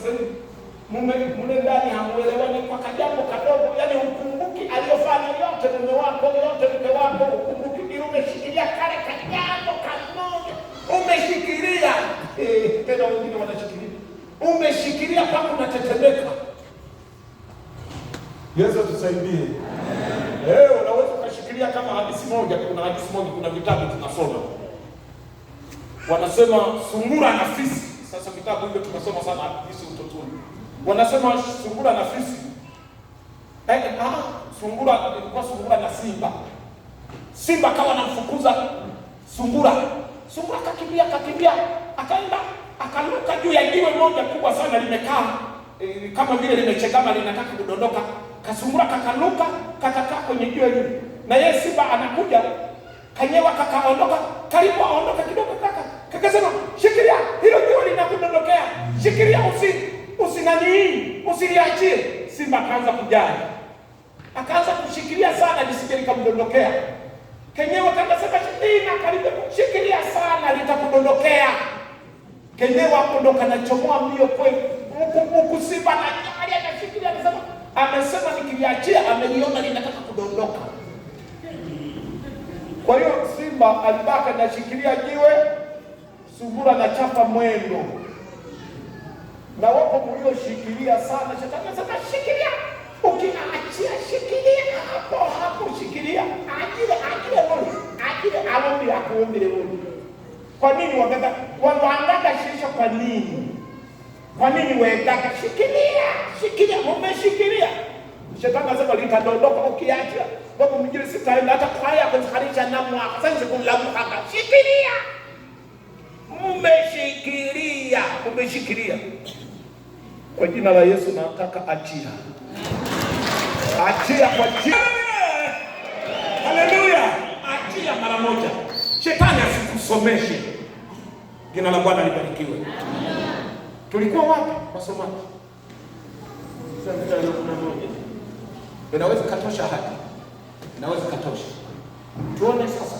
sehemu mune ndani hamuelewani kwa kajambo kadogo, yani ukumbuki aliyofanya yote mume wako, yote mke wako, ukumbuki, ili umeshikilia kale kajambo kamoja, umeshikilia tena wengine wanashikilia, umeshikilia mpaka unatetemeka. Yesu tusaidie. Unaweza ukashikilia kama hadithi moja. Kuna hadithi moja, kuna vitabu tunasoma, wanasema sungura na fisi. Sasa vitabu hivyo tunasoma sana hadithi utotoni. Wanasema sungura na fisi. Sungura ilikuwa sungura na simba. Simba akawa anamfukuza sungura. Sungura akakimbia, akaenda akaruka juu ya jiwe moja kubwa sana limekaa kama vile limechegama linataka kudondoka. Kasungura kakaruka kakakaa kwenye jiwe lile. Na yeye simba anakuja, kanyewa kakaondoka, karibu aondoka kidogo kakasema, "Shikilia, hilo jiwe linakudondokea. Shikilia, usiniachie." Simba akaanza kujali. Akaanza kushikilia sana lisije likamdondokea. Kenyewe kakasema, "Karibu, shikilia sana litakudondokea." Kenyewe hapo ndo kanachomoa mbio kweli. Huku simba na nyali anashikilia, amesema nikiliachia ameliona linataka kudondoka. Kwa hiyo simba alibaka anashikilia jiwe, sungura na chapa mwendo. Na wapo mlioshikilia sana, shetani anasema shikilia. Ukiachia shikilia hapo shikilia. Ajile aombi akuombele wewe. Kwa nini wanganga shirisha kwa nini? Kwa nini wenganga shikilia, umeshikilia. Shetani anasema litadondoka ukiacha. Baba mwingine sitaenda hata kwaya kuharisha na mwaka. Sasa sikulamu hapa. Shikilia. Umeshikilia. Kwa jina la Yesu nataka achia kwa jina. Haleluya. Achia mara moja. Shetani asikusomeshe. Jina la Bwana libarikiwe. Tulikuwa wapi masomaji? Sasa inaweza katosha hadi. Inaweza katosha. Tuone sasa.